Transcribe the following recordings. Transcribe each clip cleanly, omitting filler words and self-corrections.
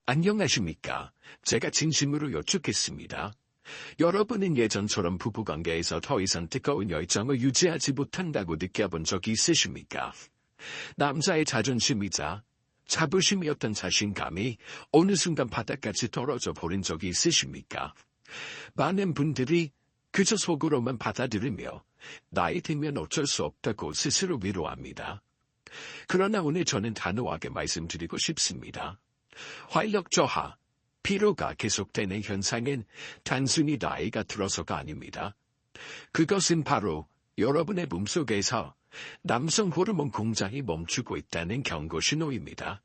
안녕하십니까. 제가 진심으로 여쭙겠습니다. 여러분은 예전처럼 부부관계에서 더 이상 뜨거운 열정을 유지하지 못한다고 느껴본 적이 있으십니까? 남자의 자존심이자 자부심이었던 자신감이 어느 순간 바닥까지 떨어져 버린 적이 있으십니까? 많은 분들이 그저 속으로만 받아들이며 나이 들면 어쩔 수 없다고 스스로 위로합니다. 그러나 오늘 저는 단호하게 말씀드리고 싶습니다. 활력 저하, 피로가 계속되는 현상은 단순히 나이가 들어서가 아닙니다. 그것은 바로 여러분의 몸속에서 남성 호르몬 공장이 멈추고 있다는 경고 신호입니다.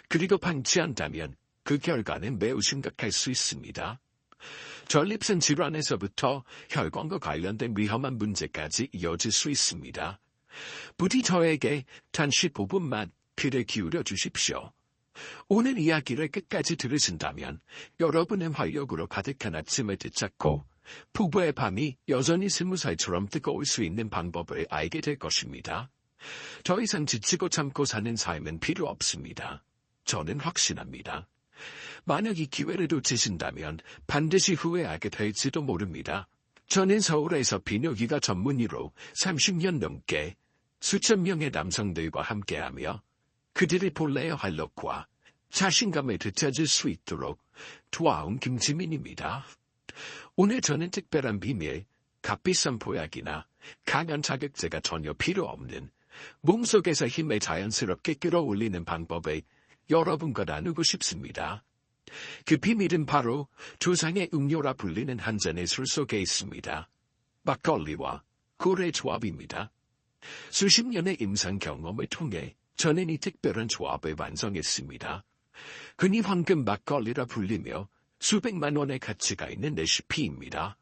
그리고 방치한다면 그 결과는 매우 심각할 수 있습니다. 전립선 질환에서부터 혈관과 관련된 위험한 문제까지 이어질 수 있습니다. 부디 저에게 단 15분만 귀를 기울여 주십시오. 오늘 이야기를 끝까지 들으신다면 여러분의 활력으로 가득한 아침을 되찾고 부부의 밤이 여전히 20살처럼 뜨거울 수 있는 방법을 알게 될 것입니다. 더 이상 지치고 참고 사는 삶은 필요 없습니다. 저는 확신합니다. 만약 이 기회를 놓치신다면 반드시 후회하게 될지도 모릅니다. 저는 서울에서 비뇨기과 전문의로 30년 넘게 수천 명의 남성들과 함께하며 그들의 본래의 활력과 자신감을 되찾을 수 있도록 도와온 김지민입니다. 오늘 저는 특별한 비밀, 값비싼 보약이나 강한 자극제가 전혀 필요 없는 몸속에서 힘을 자연스럽게 끌어올리는 방법을 여러분과 나누고 싶습니다. 그 비밀은 바로 조상의 음료라 불리는 한 잔의 술 속에 있습니다. 막걸리와 꿀의 조합입니다. 수십 년의 임상 경험을 통해 저는 이 특별한 조합을 완성했습니다. 흔히 황금 막걸리라 불리며 수백만 원의 가치가 있는 레시피입니다.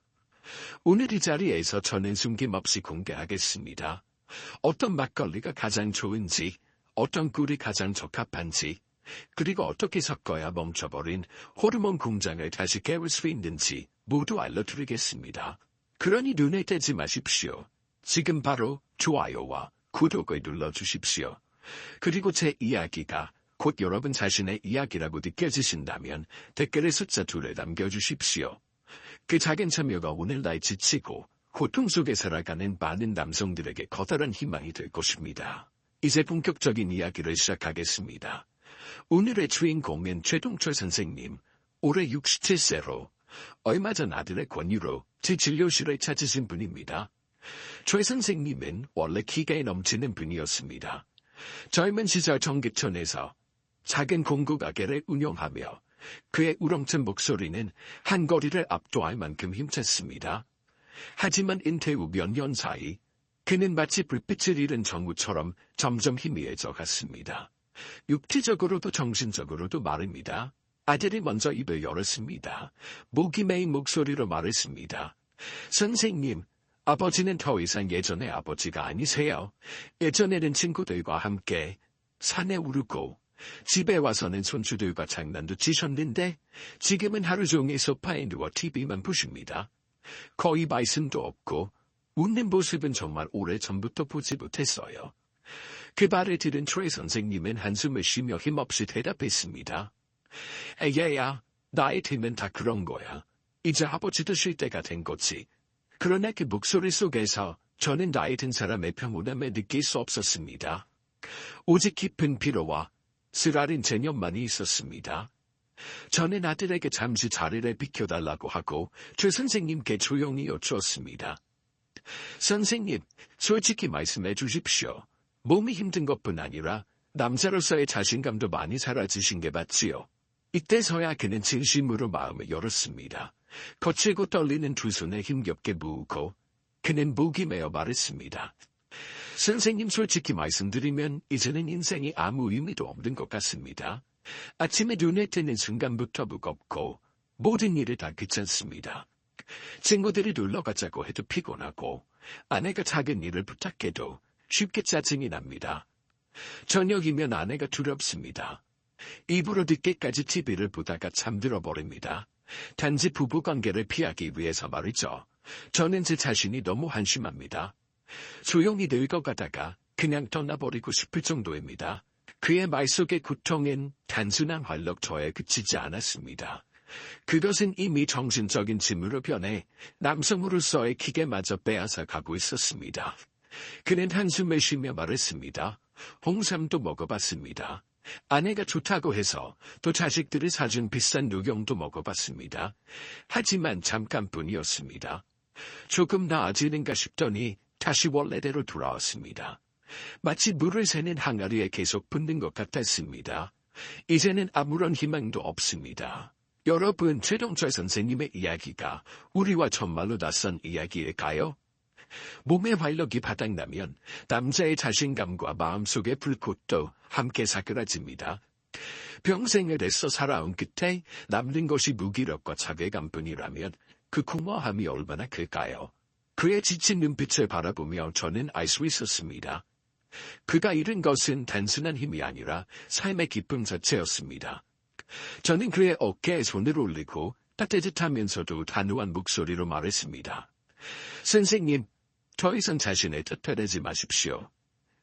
오늘 이 자리에서 저는 숨김없이 공개하겠습니다. 어떤 막걸리가 가장 좋은지, 어떤 꿀이 가장 적합한지, 그리고 어떻게 섞어야 멈춰버린 호르몬 공장을 다시 깨울 수 있는지 모두 알려드리겠습니다. 그러니 눈에 떼지 마십시오. 지금 바로 좋아요와 구독을 눌러주십시오. 그리고 제 이야기가 곧 여러분 자신의 이야기라고 느껴지신다면 댓글에 숫자 2를 남겨주십시오. 그 작은 참여가 오늘날 지치고 고통 속에 살아가는 많은 남성들에게 커다란 희망이 될 것입니다. 이제 본격적인 이야기를 시작하겠습니다. 오늘의 주인공은 최동철 선생님, 올해 67세로 얼마 전 아들의 권유로 제 진료실을 찾으신 분입니다. 최 선생님은 원래 기가에 넘치는 분이었습니다. 젊은 시절 전기촌에서 작은 공구 가게를 운영하며 그의 우렁찬 목소리는 한거리를 압도할 만큼 힘찼습니다. 하지만 은퇴 후 몇 년 사이 그는 마치 불빛을 잃은 정우처럼 점점 희미해져 갔습니다. 육체적으로도 정신적으로도 말입니다. 아들이 먼저 입을 열었습니다. 목이 메인 목소리로 말했습니다. 선생님, 아버지는 더 이상 예전의 아버지가 아니세요. 예전에는 친구들과 함께 산에 오르고 집에 와서는 손주들과 장난도 치셨는데 지금은 하루 종일 소파에 누워 TV만 보십니다. 거의 말씀도 없고 웃는 모습은 정말 오래전부터 보지 못했어요. 그 말을 들은 최 선생님은 한숨을 쉬며 힘없이 대답했습니다. 얘야, 나이 들면 다 그런 거야. 이제 아버지도 쉴 때가 된 거지. 그러나 그 목소리 속에서 저는 나이 든 사람의 평온함을 느낄 수 없었습니다. 오직 깊은 피로와 쓰라린 체념만이 있었습니다. 저는 아들에게 잠시 자리를 비켜달라고 하고 최 선생님께 조용히 여쭈었습니다. 선생님, 솔직히 말씀해 주십시오. 몸이 힘든 것뿐 아니라 남자로서의 자신감도 많이 사라지신 게 맞지요. 이때서야 그는 진심으로 마음을 열었습니다. 거칠고 떨리는 두 손에 힘겹게 모으고 그는 목이 메어 말했습니다. 선생님, 솔직히 말씀드리면 이제는 인생이 아무 의미도 없는 것 같습니다. 아침에 눈에 뜨는 순간부터 무겁고 모든 일이 다 귀찮습니다. 친구들이 놀러 가자고 해도 피곤하고 아내가 작은 일을 부탁해도 쉽게 짜증이 납니다. 저녁이면 아내가 두렵습니다. 입으로 늦게까지 TV를 보다가 잠들어 버립니다. 단지 부부관계를 피하기 위해서 말이죠. 저는 제 자신이 너무 한심합니다. 조용히 늙어가다가 그냥 떠나버리고 싶을 정도입니다. 그의 말 속의 고통은 단순한 활력터에 그치지 않았습니다. 그것은 이미 정신적인 짐으로 변해 남성으로서의 기계마저 빼앗아 가고 있었습니다. 그는 한숨을 쉬며 말했습니다. 홍삼도 먹어봤습니다. 아내가 좋다고 해서 또 자식들이 사준 비싼 녹용도 먹어봤습니다. 하지만 잠깐뿐이었습니다. 조금 나아지는가 싶더니 다시 원래대로 돌아왔습니다. 마치 물을 새는 항아리에 계속 붓는 것 같았습니다. 이제는 아무런 희망도 없습니다. 여러분, 최동철 선생님의 이야기가 우리와 정말로 낯선 이야기일까요? 몸의 활력이 바닥나면 남자의 자신감과 마음속의 불꽃도 함께 사그라집니다. 평생을 애써 살아온 끝에 남는 것이 무기력과 자괴감뿐이라면 그 공허함이 얼마나 클까요? 그의 지친 눈빛을 바라보며 저는 알 수 있었습니다. 그가 잃은 것은 단순한 힘이 아니라 삶의 기쁨 자체였습니다. 저는 그의 어깨에 손을 올리고 따뜻하면서도 단호한 목소리로 말했습니다. 선생님, 더 이상 자신을 탓하지 마십시오.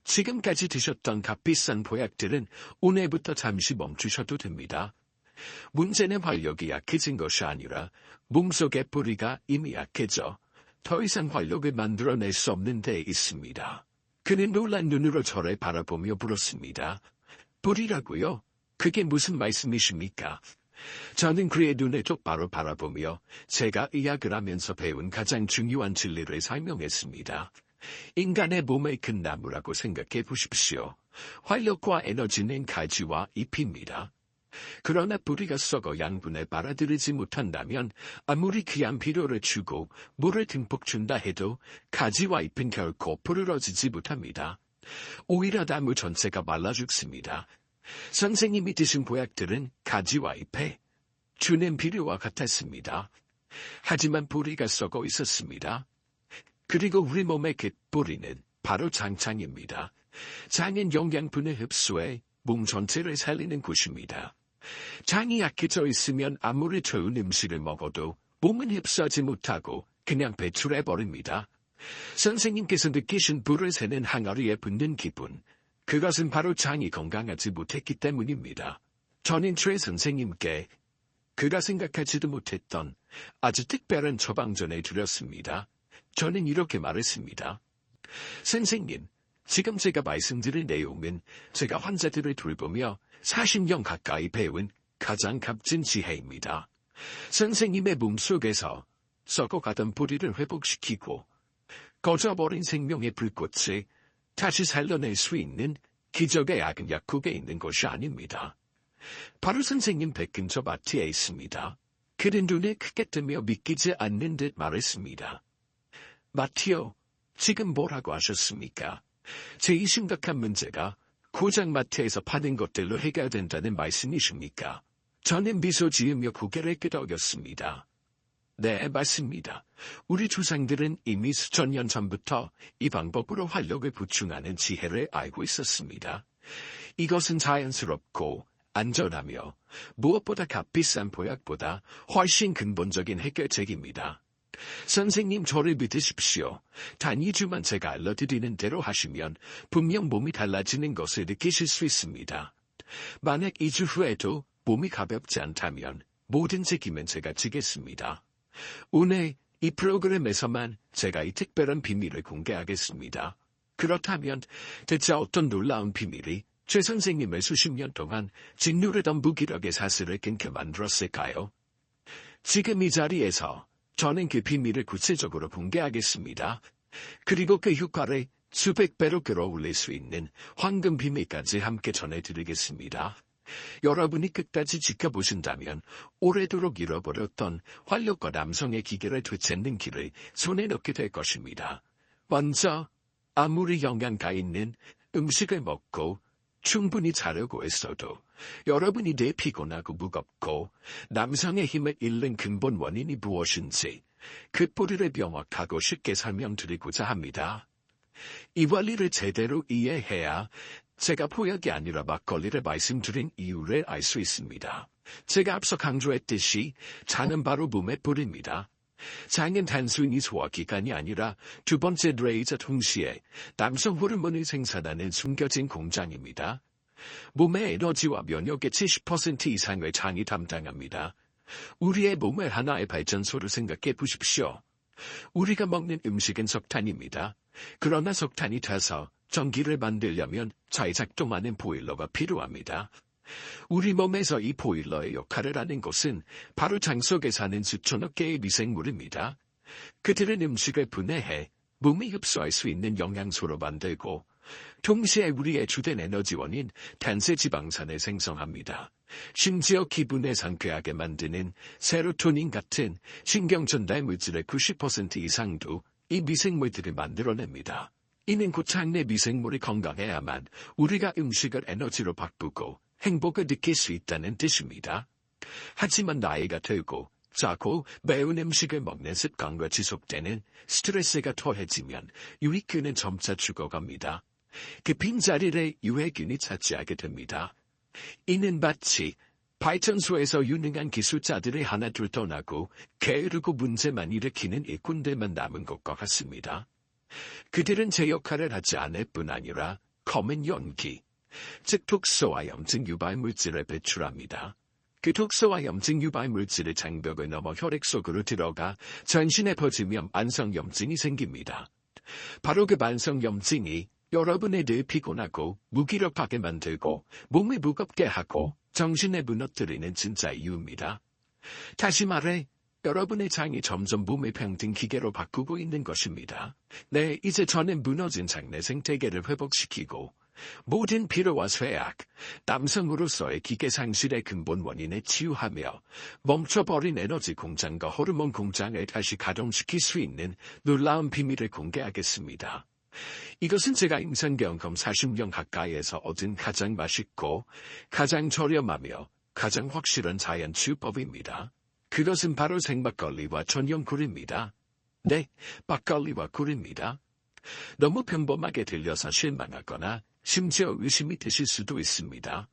지금까지 드셨던 값비싼 보약들은 오늘부터 잠시 멈추셔도 됩니다. 문제는 활력이 약해진 것이 아니라 몸속의 뿌리가 이미 약해져 더 이상 활력을 만들어낼 수 없는 데 있습니다. 그는 놀란 눈으로 저를 바라보며 물었습니다. 뿌리라고요? 그게 무슨 말씀이십니까? 저는 그의 눈을 똑바로 바라보며 제가 의학을 하면서 배운 가장 중요한 진리를 설명했습니다. 인간의 몸의 큰 나무라고 생각해 보십시오. 활력과 에너지는 가지와 잎입니다. 그러나 뿌리가 썩어 양분을 빨아들이지 못한다면 아무리 귀한 비료를 주고 물을 듬뿍 준다 해도 가지와 잎은 결코 부르러지지 못합니다. 오히려 나무 전체가 말라 죽습니다. 선생님이 드신 보약들은 가지와 잎에 주는 비료와 같았습니다. 하지만 뿌리가 썩어 있었습니다. 그리고 우리 몸의 그 뿌리는 바로 장창입니다. 장은 영양분을 흡수해 몸 전체를 살리는 곳입니다. 장이 약해져 있으면 아무리 좋은 음식을 먹어도 몸은 흡수하지 못하고 그냥 배출해버립니다. 선생님께서 느끼신 불을 새는 항아리에 붓는 기분, 그것은 바로 장이 건강하지 못했기 때문입니다. 저는 최 선생님께 그가 생각하지도 못했던 아주 특별한 처방전을 드렸습니다. 저는 이렇게 말했습니다. 선생님, 지금 제가 말씀드릴 내용은 제가 환자들을 돌보며 40년 가까이 배운 가장 값진 지혜입니다. 선생님의 몸속에서 썩어가던 뿌리를 회복시키고 꺼져버린 생명의 불꽃을 다시 살려낼 수 있는 기적의 약은 약국에 있는 것이 아닙니다. 바로 선생님 백 근처 마트에 있습니다. 그는 눈을 크게 뜨며 믿기지 않는 듯 말했습니다. 마티오, 지금 뭐라고 하셨습니까? 제 심각한 문제가 고작 마트에서 파는 것들로 해결된다는 말씀이십니까? 저는 미소 지으며 고개를 끄덕였습니다. 네, 맞습니다. 우리 조상들은 이미 수천 년 전부터 이 방법으로 활력을 보충하는 지혜를 알고 있었습니다. 이것은 자연스럽고 안전하며 무엇보다 값비싼 보약보다 훨씬 근본적인 해결책입니다. 선생님, 저를 믿으십시오. 단 2주만 제가 알려드리는 대로 하시면 분명 몸이 달라지는 것을 느끼실 수 있습니다. 만약 2주 후에도 몸이 가볍지 않다면 모든 책임은 제가 지겠습니다. 오늘 이 프로그램에서만 제가 이 특별한 비밀을 공개하겠습니다. 그렇다면 대체 어떤 놀라운 비밀이 최 선생님을 수십 년 동안 짓누르던 무기력의 사슬을 끊게 만들었을까요? 지금 이 자리에서 저는 그 비밀을 구체적으로 공개하겠습니다. 그리고 그 효과를 수백 배로 끌어올릴 수 있는 황금 비밀까지 함께 전해드리겠습니다. 여러분이 끝까지 지켜보신다면 오래도록 잃어버렸던 활력과 남성의 기계를 되찾는 길을 손에 넣게 될 것입니다. 먼저 아무리 영양가 있는 음식을 먹고 충분히 자려고 했어도 여러분이 내 피곤하고 무겁고 남성의 힘을 잃는 근본 원인이 무엇인지 그 뿌리를 명확하고 쉽게 설명드리고자 합니다. 이 원리를 제대로 이해해야 제가 포약이 아니라 막걸리를 말씀드린 이유를 알 수 있습니다. 제가 앞서 강조했듯이 장은 바로 몸의 뿌리입니다. 장은 단순히 소화기관이 아니라 두 번째 뇌이자 동시에 남성 호르몬을 생산하는 숨겨진 공장입니다. 몸의 에너지와 면역의 70% 이상을 장이 담당합니다. 우리의 몸을 하나의 발전소로 생각해 보십시오. 우리가 먹는 음식은 석탄입니다. 그러나 석탄이 타서 전기를 만들려면 잘 작동하는 보일러가 필요합니다. 우리 몸에서 이 보일러의 역할을 하는 것은 바로 장 속에 사는 수천억 개의 미생물입니다. 그들은 음식을 분해해 몸이 흡수할 수 있는 영양소로 만들고 동시에 우리의 주된 에너지원인 단세지방산을 생성합니다. 심지어 기분을 상쾌하게 만드는 세로토닌 같은 신경전달 물질의 90% 이상도 이 미생물들이 만들어냅니다. 이는 곧 장내 미생물이 건강해야만 우리가 음식을 에너지로 바꾸고 행복을 느낄 수 있다는 뜻입니다. 하지만 나이가 들고 짜고 매운 음식을 먹는 습관과 지속되는 스트레스가 더해지면 유익균은 점차 죽어갑니다. 그 빈자리를 유해균이 차지하게 됩니다. 이는 마치 발전소에서 유능한 기술자들이 하나둘 떠나고 게으르고 문제만 일으키는 일꾼들만 남은 것과 같습니다. 그들은 제 역할을 하지 않을 뿐 아니라 검은 연기, 즉 독소와 염증 유발 물질을 배출합니다. 그 독소와 염증 유발 물질의 장벽을 넘어 혈액 속으로 들어가 전신에 퍼지면 만성염증이 생깁니다. 바로 그 만성염증이 여러분의 늘 피곤하고 무기력하게 만들고 몸을 무겁게 하고 정신을 무너뜨리는 진짜 이유입니다. 다시 말해 여러분의 장이 점점 몸을 병든 기계로 바꾸고 있는 것입니다. 네, 이제 저는 무너진 장내 생태계를 회복시키고 모든 피로와 쇠약, 남성으로서의 기계 상실의 근본 원인에 치유하며 멈춰버린 에너지 공장과 호르몬 공장을 다시 가동시킬 수 있는 놀라운 비밀을 공개하겠습니다. 이것은 제가 임상 경험 40년 가까이에서 얻은 가장 맛있고 가장 저렴하며 가장 확실한 자연 치유법입니다. 그것은 바로 생막걸리와 전용꿀입니다. 네, 막걸리와 꿀입니다. 너무 평범하게 들려서 실망하거나 심지어 의심이 드실 수도 있습니다.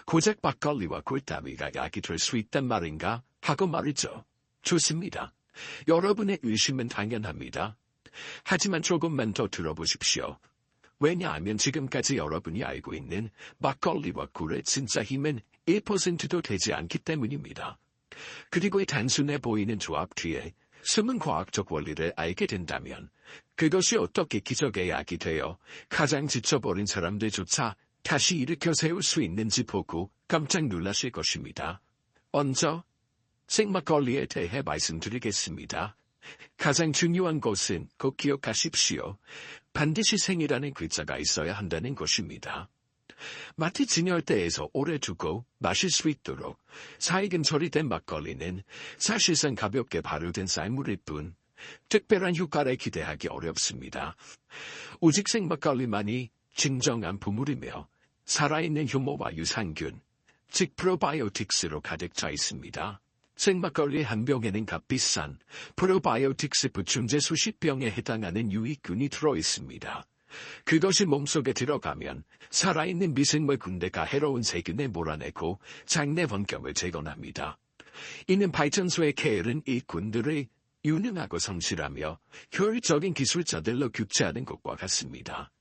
고작 막걸리와 꿀 따위가 약이 될 수 있단 말인가 하고 말이죠. 좋습니다. 여러분의 의심은 당연합니다. 하지만 조금만 더 들어보십시오. 왜냐하면 지금까지 여러분이 알고 있는 막걸리와 꿀의 진짜 힘은 1%도 되지 않기 때문입니다. 그리고 이 단순해 보이는 조합 뒤에 숨은 과학적 원리를 알게 된다면 그것이 어떻게 기적의 약이 되어 가장 지쳐버린 사람들조차 다시 일으켜 세울 수 있는지 보고 깜짝 놀라실 것입니다. 먼저 생막걸리에 대해 말씀드리겠습니다. 가장 중요한 것은 꼭 기억하십시오. 반드시 생이라는 글자가 있어야 한다는 것입니다. 마트 진열대에서 오래 두고 마실 수 있도록 사익은 처리된 막걸리는 사실상 가볍게 발효된 쌀물일 뿐 특별한 효과를 기대하기 어렵습니다. 오직 생막걸리만이 진정한 보물이며 살아있는 효모와 유산균, 즉 프로바이오틱스로 가득 차 있습니다. 생막걸리 한 병에는 값비싼 프로바이오틱스 보충제 수십 병에 해당하는 유익균이 들어있습니다. 그것이 몸속에 들어가면 살아있는 미생물 군대가 해로운 세균을 몰아내고 장내 원경을 제거합니다. 이는 발전소에 게으른 일꾼들을 유능하고 성실하며 효율적인 기술자들로 교체하는 것과 같습니다.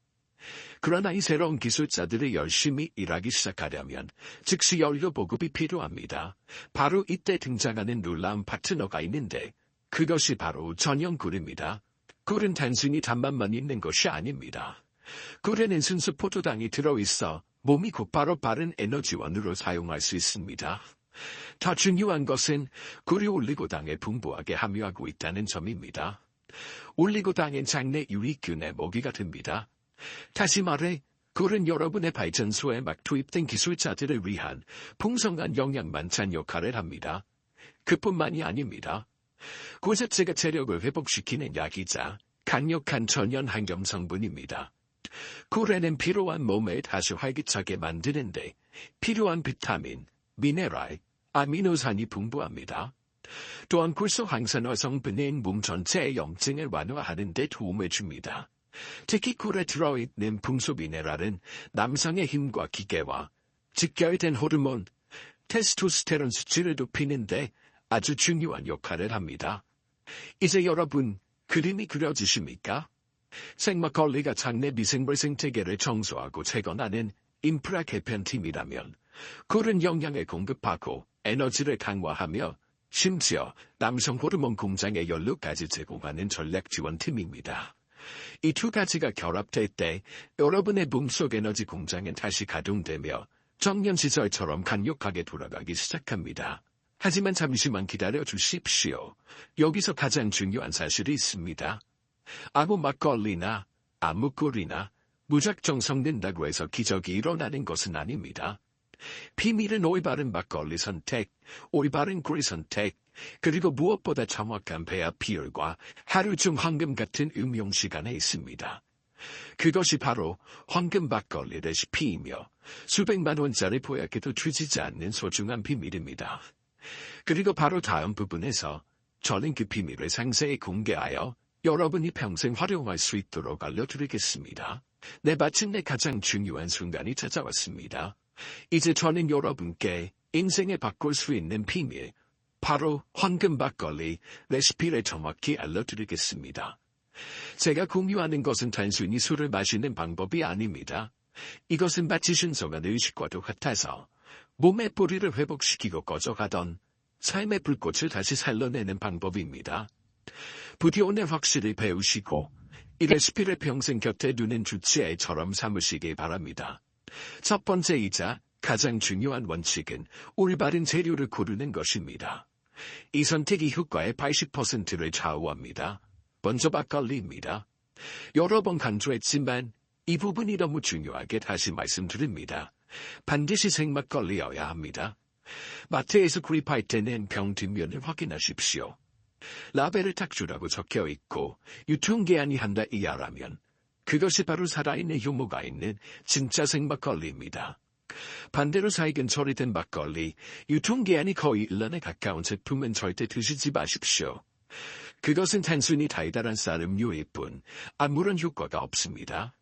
그러나 이 새로운 기술자들이 열심히 일하기 시작하려면 즉시 연료 보급이 필요합니다. 바로 이때 등장하는 놀라운 파트너가 있는데 그것이 바로 전용꿀입니다. 꿀은 단순히 단맛만 있는 것이 아닙니다. 꿀에는 순수 포도당이 들어있어 몸이 곧바로 빠른 에너지원으로 사용할 수 있습니다. 더 중요한 것은 꿀이 올리고당에 풍부하게 함유하고 있다는 점입니다. 올리고당은 장내 유익균의 먹이가 됩니다. 다시 말해 꿀은 여러분의 발전소에 막 투입된 기술자들을 위한 풍성한 영양 만찬 역할을 합니다. 그뿐만이 아닙니다. 꿀 자체가 체력을 회복시키는 약이자 강력한 천연 항염 성분입니다. 꿀에는 피로한 몸을 다시 활기차게 만드는데 필요한 비타민, 미네랄, 아미노산이 풍부합니다. 또한 꿀 속 항산화 성분은 몸 전체의 염증을 완화하는 데 도움을 줍니다. 특히 꿀에 들어있는 풍소 미네랄은 남성의 힘과 기계와 직결된 호르몬, 테스토스테론 수치를 높이는데 아주 중요한 역할을 합니다. 이제 여러분, 그림이 그려지십니까? 생막걸리가 장내 미생물 생태계를 청소하고 재건하는 인프라 개편팀이라면 꿀은 영양을 공급하고 에너지를 강화하며 심지어 남성 호르몬 공장의 연료까지 제공하는 전략 지원팀입니다. 이 두 가지가 결합될 때 여러분의 몸속 에너지 공장은 다시 가동되며 청년 시절처럼 강력하게 돌아가기 시작합니다. 하지만 잠시만 기다려 주십시오. 여기서 가장 중요한 사실이 있습니다. 아무 막걸리나 아무 꿀이나 무작정 섞는다고 해서 기적이 일어나는 것은 아닙니다. 비밀은 올바른 막걸리 선택, 올바른 꿀 선택, 그리고 무엇보다 정확한 배합 비율과 하루 중 황금 같은 음용 시간에 있습니다. 그것이 바로 황금 막걸리 레시피이며 수백만 원짜리 보약에도 뒤지지 않는 소중한 비밀입니다. 그리고 바로 다음 부분에서 저는 그 비밀을 상세히 공개하여 여러분이 평생 활용할 수 있도록 알려드리겠습니다. 네, 마침내 가장 중요한 순간이 찾아왔습니다. 이제 저는 여러분께 인생을 바꿀 수 있는 비밀, 바로 황금 막걸리 레시피를 정확히 알려드리겠습니다. 제가 공유하는 것은 단순히 술을 마시는 방법이 아닙니다. 이것은 마치 신성한 의식과도 같아서 몸의 뿌리를 회복시키고 꺼져가던 삶의 불꽃을 다시 살려내는 방법입니다. 부디 오늘 확실히 배우시고 이 레시피를 평생 곁에 두는 주치의처럼 삼으시기 바랍니다. 첫 번째이자 가장 중요한 원칙은 올바른 재료를 고르는 것입니다. 이 선택이 효과의 80%를 좌우합니다. 먼저 막걸리입니다. 여러 번 강조했지만 이 부분이 너무 중요하게 다시 말씀드립니다. 반드시 생막걸리여야 합니다. 마트에서 구입할 때는 병 뒷면을 확인하십시오. 라벨을 딱 주라고 적혀 있고 유통기한이 한 달 이하라면 그것이 바로 살아있는 효모가 있는 진짜 생막걸리입니다. 반대로 살균 처리된 막걸리, 유통기한이 거의 1년에 가까운 제품은 절대 드시지 마십시오. 그것은 단순히 달달한 쌀 음료일 뿐 아무런 효과가 없습니다.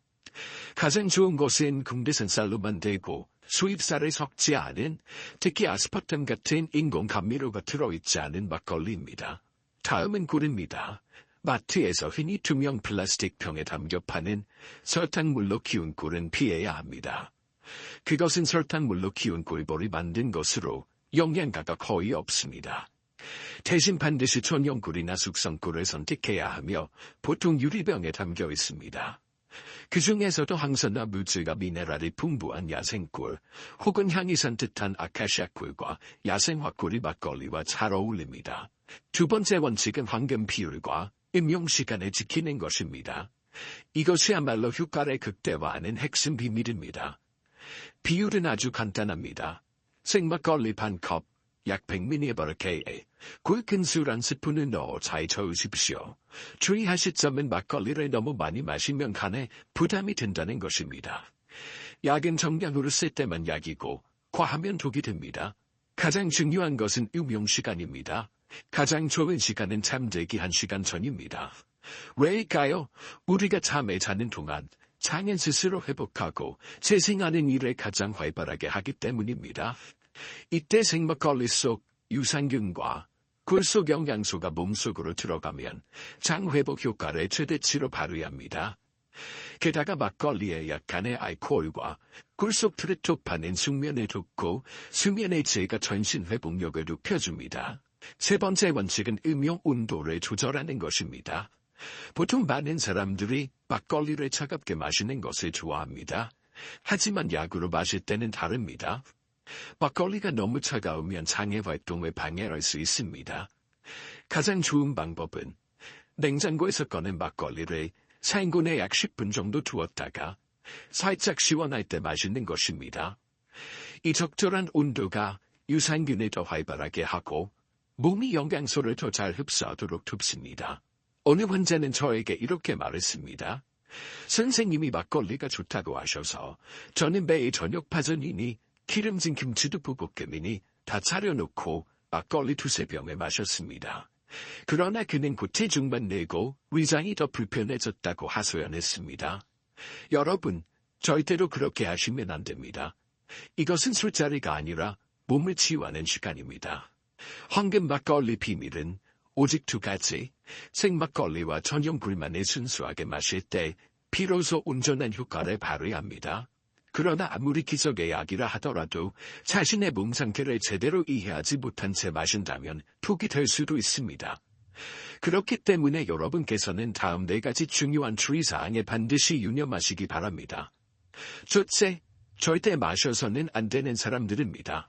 가장 좋은 것은 국내산 쌀로 만들고 수입쌀을 섞지 않은, 특히 아스파탐 같은 인공 감미료가 들어있지 않은 막걸리입니다. 다음은 꿀입니다. 마트에서 흔히 투명 플라스틱 병에 담겨 파는 설탕물로 키운 꿀은 피해야 합니다. 그것은 설탕물로 키운 꿀벌이 만든 것으로 영양가가 거의 없습니다. 대신 반드시 천연꿀이나 숙성꿀을 선택해야 하며 보통 유리병에 담겨 있습니다. 그 중에서도 항산화 물질과 미네랄이 풍부한 야생꿀 혹은 향이 산뜻한 아카시아 꿀과 야생화 꿀이 막걸리와 잘 어울립니다. 두 번째 원칙은 황금 비율과 음용 시간을 지키는 것입니다. 이것이야말로 효과를 극대화하는 핵심 비밀입니다. 비율은 아주 간단합니다. 생막걸리 반컵, 약 100ml에 꿀 큰술 1스푼을 넣어 잘 저으십시오. 주의하실 점은 막걸리를 너무 많이 마시면 간에 부담이 된다는 것입니다. 약은 정량으로 쓸 때만 약이고 과하면 독이 됩니다. 가장 중요한 것은 음용 시간입니다. 가장 좋은 시간은 잠들기 1시간 전입니다. 왜일까요? 우리가 잠에 자는 동안 장은 스스로 회복하고 재생하는 일을 가장 활발하게 하기 때문입니다. 이때 생막걸리 속 유산균과 꿀 속 영양소가 몸속으로 들어가면 장 회복 효과를 최대치로 발휘합니다. 게다가 막걸리의 약간의 알코올과 꿀 속 트립토판은 숙면을 돕고 수면의 질과 전신 회복력을 높여줍니다. 세 번째 원칙은 음용 온도를 조절하는 것입니다. 보통 많은 사람들이 막걸리를 차갑게 마시는 것을 좋아합니다. 하지만 약으로 마실 때는 다릅니다. 막걸리가 너무 차가우면 장의 활동을 방해할 수 있습니다. 가장 좋은 방법은 냉장고에서 꺼낸 막걸리를 상온에 약 10분 정도 두었다가 살짝 시원할 때 마시는 것입니다. 이 적절한 온도가 유산균을 더 활발하게 하고 몸이 영양소를 더 잘 흡수하도록 돕습니다. 어느 환자는 저에게 이렇게 말했습니다. 선생님이 막걸리가 좋다고 하셔서 저는 매일 저녁 파전이니 기름진 김치도 볶음이니 다 차려놓고 막걸리 2~3병을 마셨습니다. 그러나 그는 곧 체중만 내고 위장이 더 불편해졌다고 하소연했습니다. 여러분, 절대로 그렇게 하시면 안 됩니다. 이것은 술자리가 아니라 몸을 치유하는 시간입니다. 황금 막걸리 비밀은 오직 2가지, 생막걸리와 전용 꿀만을 순수하게 마실 때 비로소 온전한 효과를 발휘합니다. 그러나 아무리 기적의 약이라 하더라도 자신의 몸 상태를 제대로 이해하지 못한 채 마신다면 독이 될 수도 있습니다. 그렇기 때문에 여러분께서는 다음 4가지 중요한 주의사항에 반드시 유념하시기 바랍니다. 첫째, 절대 마셔서는 안 되는 사람들입니다.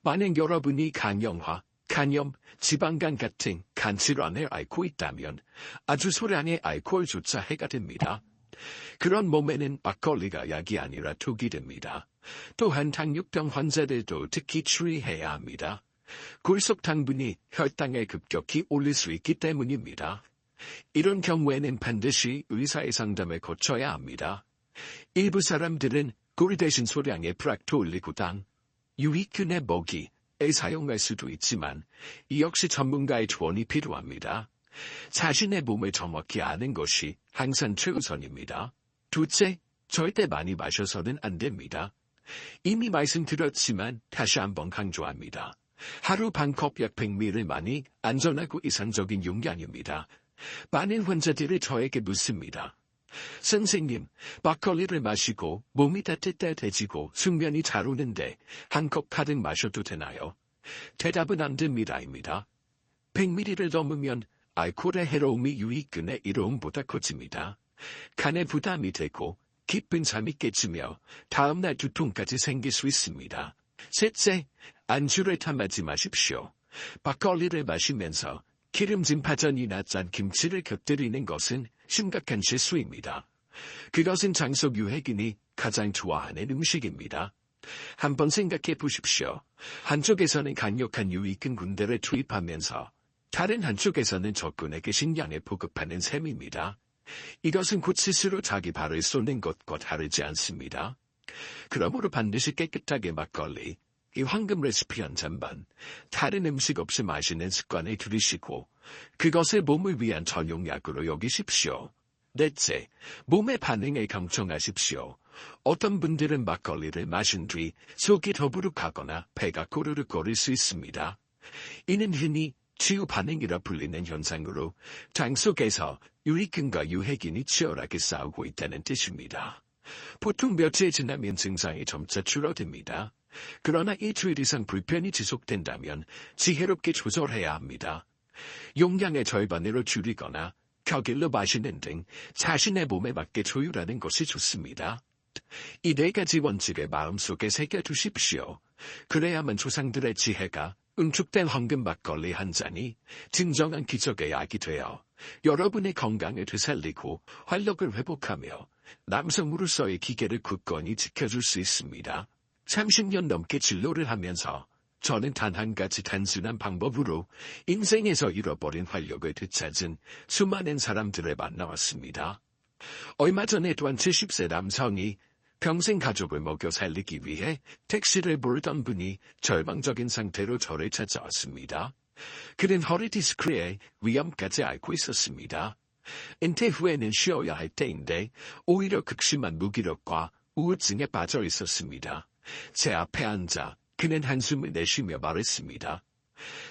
만약 여러분이 간염화, 간염, 지방간 같은 간질환을 앓고 있다면 아주 소량의 알코올조차 해가 됩니다. 그런 몸에는 막걸리가 약이 아니라 독이 됩니다. 또한 당뇨병 환자들도 특히 주의해야 합니다. 골속 당분이 혈당을 급격히 올릴 수 있기 때문입니다. 이런 경우에는 반드시 의사의 상담을 거쳐야 합니다. 일부 사람들은 꿀 대신 소량의 프락토올리고당, 유익균의 먹이에 사용할 수도 있지만 이 역시 전문가의 조언이 필요합니다. 자신의 몸을 정확히 아는 것이 항상 최우선입니다. 둘째, 절대 많이 마셔서는 안 됩니다. 이미 말씀드렸지만 다시 한번 강조합니다. 하루 반 컵 약 100ml를 많이 안전하고 이상적인 용량입니다. 많은 환자들이 저에게 묻습니다. 선생님, 막걸리를 마시고 몸이 따뜻해지고 숙면이 잘 오는데 한 컵 가득 마셔도 되나요? 대답은 안 됩니다입니다. 100ml를 넘으면 알코올의 해로움이 유익균의 이로움보다 커집니다. 간에 부담이 되고 깊은 잠이 깨지며 다음날 두통까지 생길 수 있습니다. 셋째, 안주를 탐하지 마십시오. 막걸리를 마시면서 기름진 파전이나 짠 김치를 곁들이는 것은 심각한 실수입니다. 그것은 장속 유해균이 가장 좋아하는 음식입니다. 한번 생각해 보십시오. 한쪽에서는 강력한 유익균 군대를 투입하면서 다른 한쪽에서는 적군에게 식량을 보급하는 셈입니다. 이것은 곧 스스로 자기 발을 쏘는 것과 다르지 않습니다. 그러므로 반드시 깨끗하게 막걸리, 이 황금 레시피 한 잔만 다른 음식 없이 마시는 습관을 들이시고 그것을 몸을 위한 전용약으로 여기십시오. 넷째, 몸의 반응에 경청하십시오. 어떤 분들은 막걸리를 마신 뒤 속이 더부룩하거나 배가 꼬르륵거릴 수 있습니다. 이는 흔히 치유 반응이라 불리는 현상으로 장 속에서 유익균과 유해균이 치열하게 싸우고 있다는 뜻입니다. 보통 며칠 지나면 증상이 점차 줄어듭니다. 그러나 일주일 이상 불편이 지속된다면 지혜롭게 조절해야 합니다. 용량의 절반으로 줄이거나 격일로 마시는 등 자신의 몸에 맞게 조율하는 것이 좋습니다. 이 4가지 원칙을 마음속에 새겨두십시오. 그래야만 조상들의 지혜가 응축된 황금 막걸리 한 잔이 진정한 기적의 약이 되어 여러분의 건강을 되살리고 활력을 회복하며 남성으로서의 기계를 굳건히 지켜줄 수 있습니다. 30년 넘게 진로를 하면서 저는 단 한 가지 단순한 방법으로 인생에서 잃어버린 활력을 되찾은 수많은 사람들을 만나왔습니다. 얼마 전에 또한 70세 남성이 평생 가족을 먹여 살리기 위해 택시를 몰던 분이 절망적인 상태로 저를 찾아왔습니다. 그는 허리 디스크의 위험까지 앓고 있었습니다. 은퇴 후에는 쉬어야 할 때인데 오히려 극심한 무기력과 우울증에 빠져 있었습니다. 제 앞에 앉아 그는 한숨을 내쉬며 말했습니다.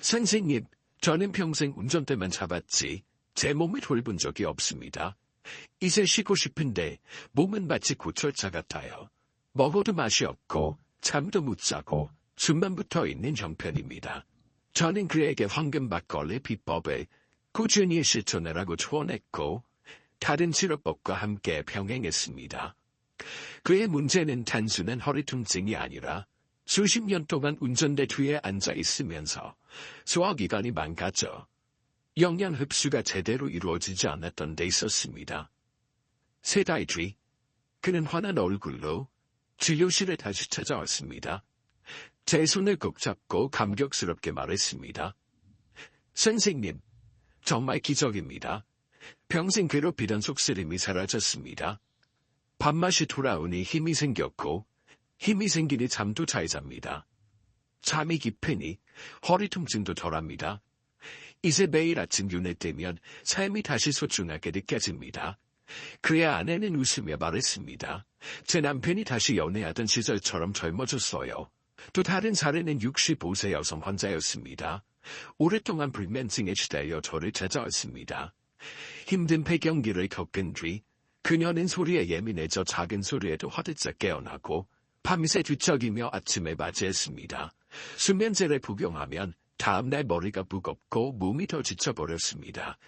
선생님, 저는 평생 운전대만 잡았지 제 몸을 돌본 적이 없습니다. 이제 쉬고 싶은데 몸은 마치 고철차 같아요. 먹어도 맛이 없고 잠도 못 자고 숨만 붙어 있는 형편입니다. 저는 그에게 황금 막걸리 비법을 꾸준히 실천하라고 조언했고 다른 치료법과 함께 병행했습니다. 그의 문제는 단순한 허리 통증이 아니라 수십 년 동안 운전대 뒤에 앉아 있으면서 소화기관이 망가져 영양 흡수가 제대로 이루어지지 않았던 데 있었습니다. 3달 뒤 그는 환한 얼굴로 진료실에 다시 찾아왔습니다. 제 손을 꼭 잡고 감격스럽게 말했습니다. 선생님, 정말 기적입니다. 평생 괴롭히던 속쓰림이 사라졌습니다. 밥맛이 돌아오니 힘이 생겼고 힘이 생기니 잠도 잘 잡니다. 잠이 깊으니 허리 통증도 덜합니다. 이제 매일 아침 눈을 뜨면 삶이 다시 소중하게 느껴집니다. 그의 아내는 웃으며 말했습니다. 제 남편이 다시 연애하던 시절처럼 젊어졌어요. 또 다른 사례는 65세 여성 환자였습니다. 오랫동안 불면증에 시달려 저를 찾아왔습니다. 힘든 폐경기를 겪은 뒤 그녀는 소리에 예민해져 작은 소리에도 화들짝 깨어나고 밤새 뒤척이며 아침에 맞이했습니다. 수면제를 복용하면 다음날 머리가 무겁고 몸이 더 지쳐버렸습니다.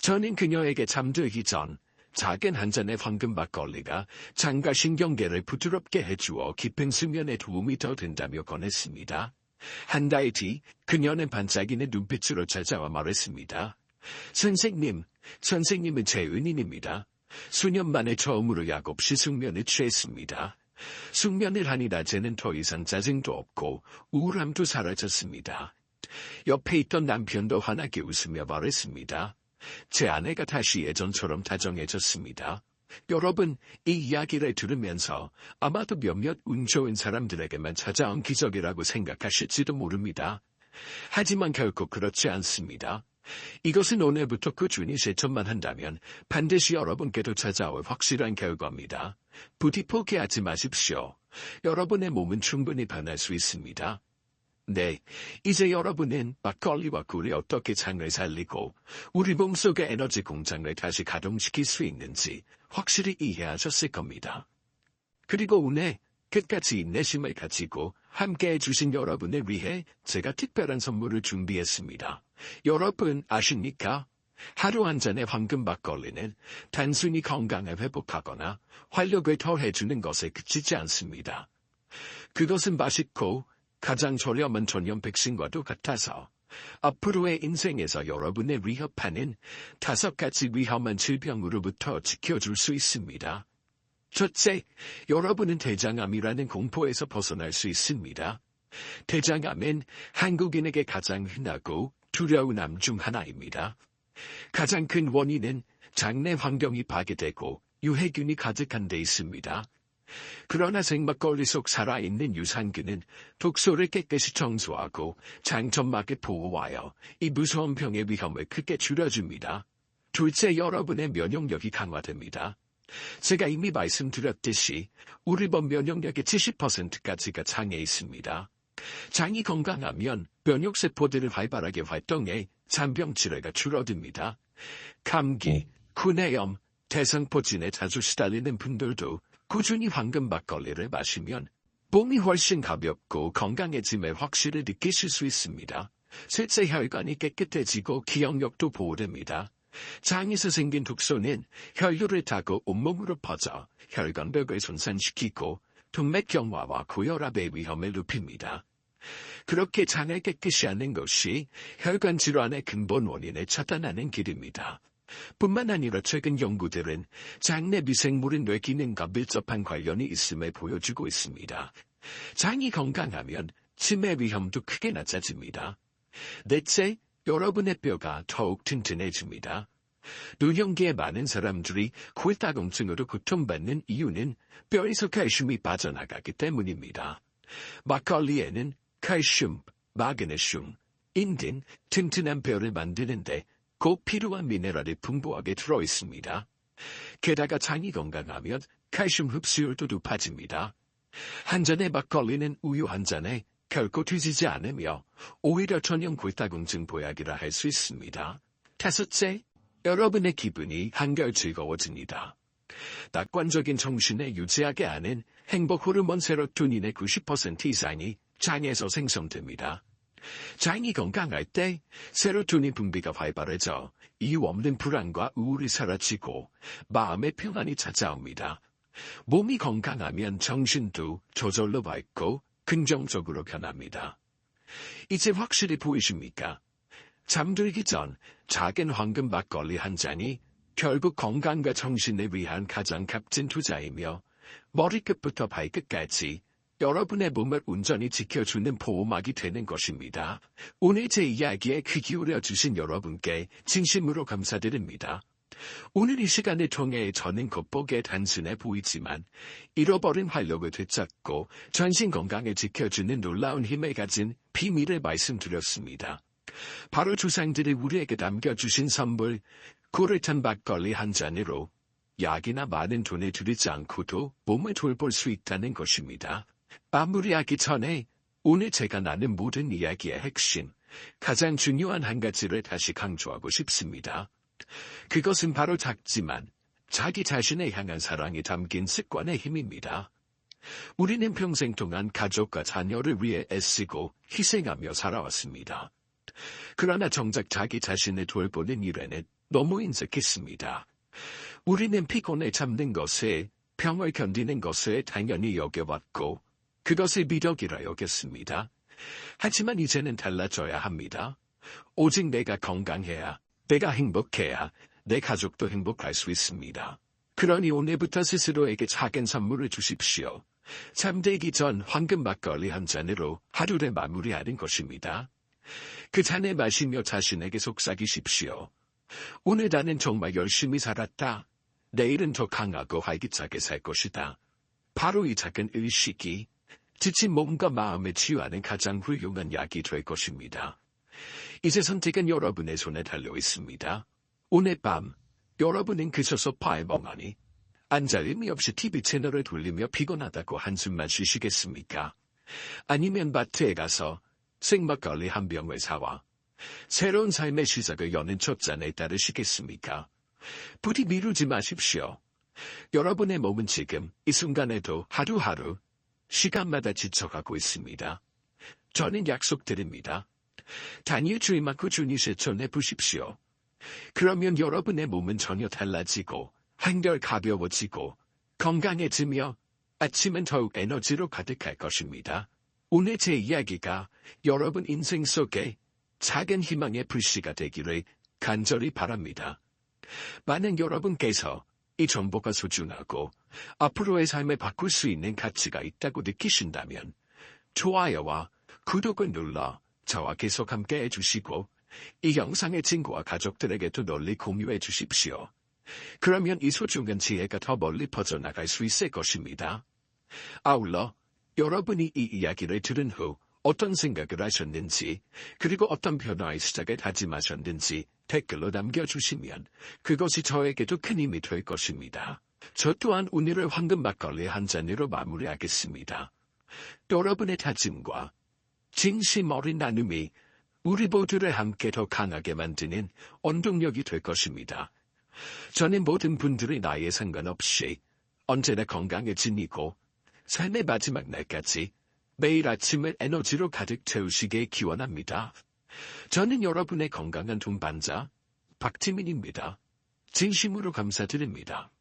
저는 그녀에게 잠들기 전 작은 한 잔의 황금 막걸리가 장과 신경계를 부드럽게 해주어 깊은 수면에 도움이 더 된다며 권했습니다. 한 달 뒤 그녀는 반짝이는 눈빛으로 찾아와 말했습니다. 선생님은 제 은인입니다. 수년 만에 처음으로 약 없이 숙면에 취했습니다. 숙면을 하니 낮에는 더 이상 짜증도 없고 우울함도 사라졌습니다. 옆에 있던 남편도 환하게 웃으며 말했습니다. 제 아내가 다시 예전처럼 다정해졌습니다. 여러분, 이 이야기를 들으면서 아마도 몇몇 운 좋은 사람들에게만 찾아온 기적이라고 생각하실지도 모릅니다. 하지만 결코 그렇지 않습니다. 이것은 오늘부터 꾸준히 실천만 한다면 반드시 여러분께도 찾아올 확실한 결과입니다. 부디 포기하지 마십시오. 여러분의 몸은 충분히 변할 수 있습니다. 네, 이제 여러분은 막걸리와 꿀이 어떻게 장을 살리고 우리 몸속의 에너지 공장을 다시 가동시킬 수 있는지 확실히 이해하셨을 겁니다. 그리고 오늘 끝까지 인내심을 가지고 함께해 주신 여러분을 위해 제가 특별한 선물을 준비했습니다. 여러분 아십니까? 하루 한 잔의 황금 막걸리는 단순히 건강을 회복하거나 활력을 더해주는 것에 그치지 않습니다. 그것은 맛있고 가장 저렴한 전염 백신과도 같아서 앞으로의 인생에서 여러분을 위협하는 5가지 위험한 질병으로부터 지켜줄 수 있습니다. 첫째, 여러분은 대장암이라는 공포에서 벗어날 수 있습니다. 대장암은 한국인에게 가장 흔하고 두려운 암 중 하나입니다. 가장 큰 원인은 장내 환경이 파괴되고 유해균이 가득한 데 있습니다. 그러나 생막걸리 속 살아있는 유산균은 독소를 깨끗이 청소하고 장점막을 보호하여 이 무서운 병의 위험을 크게 줄여줍니다. 둘째, 여러분의 면역력이 강화됩니다. 제가 이미 말씀드렸듯이 우리 몸 면역력의 70%까지가 장에 있습니다. 장이 건강하면 면역세포들을 활발하게 활동해 잔병 치레가 줄어듭니다. 감기, 구내염, 대상포진에 자주 시달리는 분들도 꾸준히 황금 막걸리를 마시면 몸이 훨씬 가볍고 건강해짐을 확실히 느끼실 수 있습니다. 셋째, 혈관이 깨끗해지고 기억력도 보호됩니다. 장에서 생긴 독소는 혈류를 타고 온몸으로 퍼져 혈관벽을 손상시키고 동맥경화와 고혈압의 위험을 높입니다. 그렇게 장을 깨끗이 하는 것이 혈관 질환의 근본 원인을 차단하는 길입니다. 뿐만 아니라 최근 연구들은 장내 미생물인 뇌 기능과 밀접한 관련이 있음을 보여주고 있습니다. 장이 건강하면 치매 위험도 크게 낮아집니다. 넷째, 여러분의 뼈가 더욱 튼튼해집니다. 노년기에 많은 사람들이 골다공증으로 고통받는 이유는 뼈에서 칼슘이 빠져나가기 때문입니다. 막걸리에는 칼슘, 마그네슘, 인 튼튼한 뼈를 만드는데 꼭 필요한 미네랄이 풍부하게 들어있습니다. 게다가 장이 건강하면 칼슘 흡수율도 높아집니다. 한 잔의 막걸리는 우유 한 잔에 결코 뒤지지 않으며 오히려 전용 골다공증 보약이라 할 수 있습니다. 다섯째, 여러분의 기분이 한결 즐거워집니다. 낙관적인 정신을 유지하게 하는 행복 호르몬 세로토닌의 90% 이상이 장에서 생성됩니다. 장이 건강할 때 세로토닌 분비가 활발해져 이유 없는 불안과 우울이 사라지고 마음의 평안이 찾아옵니다. 몸이 건강하면 정신도 저절로 밝고 긍정적으로 변합니다. 이제 확실히 보이십니까? 잠들기 전 작은 황금 막걸리 한 잔이 결국 건강과 정신을 위한 가장 값진 투자이며 머리끝부터 발끝까지 여러분의 몸을 온전히 지켜주는 보호막이 되는 것입니다. 오늘 제 이야기에 귀 기울여 주신 여러분께 진심으로 감사드립니다. 오늘 이 시간을 통해 저는 겉보기에 단순해 보이지만 잃어버린 활력을 되찾고 전신 건강을 지켜주는 놀라운 힘을 가진 비밀을 말씀드렸습니다. 바로 조상들이 우리에게 남겨주신 선물, 꿀을 탄 막걸리 한 잔으로 약이나 많은 돈을 들이지 않고도 몸을 돌볼 수 있다는 것입니다. 마무리하기 전에 오늘 제가 나눈 모든 이야기의 핵심, 가장 중요한 한 가지를 다시 강조하고 싶습니다. 그것은 바로 작지만 자기 자신에 향한 사랑이 담긴 습관의 힘입니다. 우리는 평생 동안 가족과 자녀를 위해 애쓰고 희생하며 살아왔습니다. 그러나 정작 자기 자신을 돌보는 일에는 너무 인색했습니다. 우리는 피곤에 참는 것에, 병을 견디는 것에 당연히 여겨왔고 그것을 미덕이라 여겼습니다. 하지만 이제는 달라져야 합니다. 오직 내가 건강해야, 내가 행복해야 내 가족도 행복할 수 있습니다. 그러니 오늘부터 스스로에게 작은 선물을 주십시오. 잠들기 전 황금 막걸리 한 잔으로 하루를 마무리하는 것입니다. 그 잔을 마시며 자신에게 속삭이십시오. 오늘 나는 정말 열심히 살았다. 내일은 더 강하고 활기차게 살 것이다. 바로 이 작은 의식이 지친 몸과 마음을 치유하는 가장 훌륭한 약이 될 것입니다. 이제 선택은 여러분의 손에 달려 있습니다. 오늘 밤 여러분은 그 소파에 멍하니 앉아 의미 없이 TV 채널을 돌리며 피곤하다고 한숨만 쉬시겠습니까? 아니면 마트에 가서 생막걸리 한 병을 사와 새로운 삶의 시작을 여는 첫 잔에 따르시겠습니까? 부디 미루지 마십시오. 여러분의 몸은 지금 이 순간에도 하루하루 시간마다 지쳐가고 있습니다. 저는 약속드립니다. 단일 주의만 꾸준히 실천해 보십시오. 그러면 여러분의 몸은 전혀 달라지고 한결 가벼워지고 건강해지며 아침은 더욱 에너지로 가득할 것입니다. 오늘 제 이야기가 여러분 인생 속에 작은 희망의 불씨가 되기를 간절히 바랍니다. 만약 여러분께서 이 정보가 소중하고 앞으로의 삶을 바꿀 수 있는 가치가 있다고 느끼신다면 좋아요와 구독을 눌러 저와 계속 함께 해주시고 이 영상의 친구와 가족들에게도 널리 공유해 주십시오. 그러면 이 소중한 지혜가 더 멀리 퍼져나갈 수 있을 것입니다. 아울러 여러분이 이 이야기를 들은 후 어떤 생각을 하셨는지 그리고 어떤 변화의 시작을 다짐하셨는지 댓글로 남겨주시면 그것이 저에게도 큰 힘이 될 것입니다. 저 또한 오늘을 황금 막걸리 한 잔으로 마무리하겠습니다. 여러분의 다짐과 진심 어린 나눔이 우리 모두를 함께 더 강하게 만드는 원동력이 될 것입니다. 저는 모든 분들의 나이에 상관없이 언제나 건강에 지니고 삶의 마지막 날까지 매일 아침을 에너지로 가득 채우시길 기원합니다. 저는 여러분의 건강한 동반자 박지민입니다. 진심으로 감사드립니다.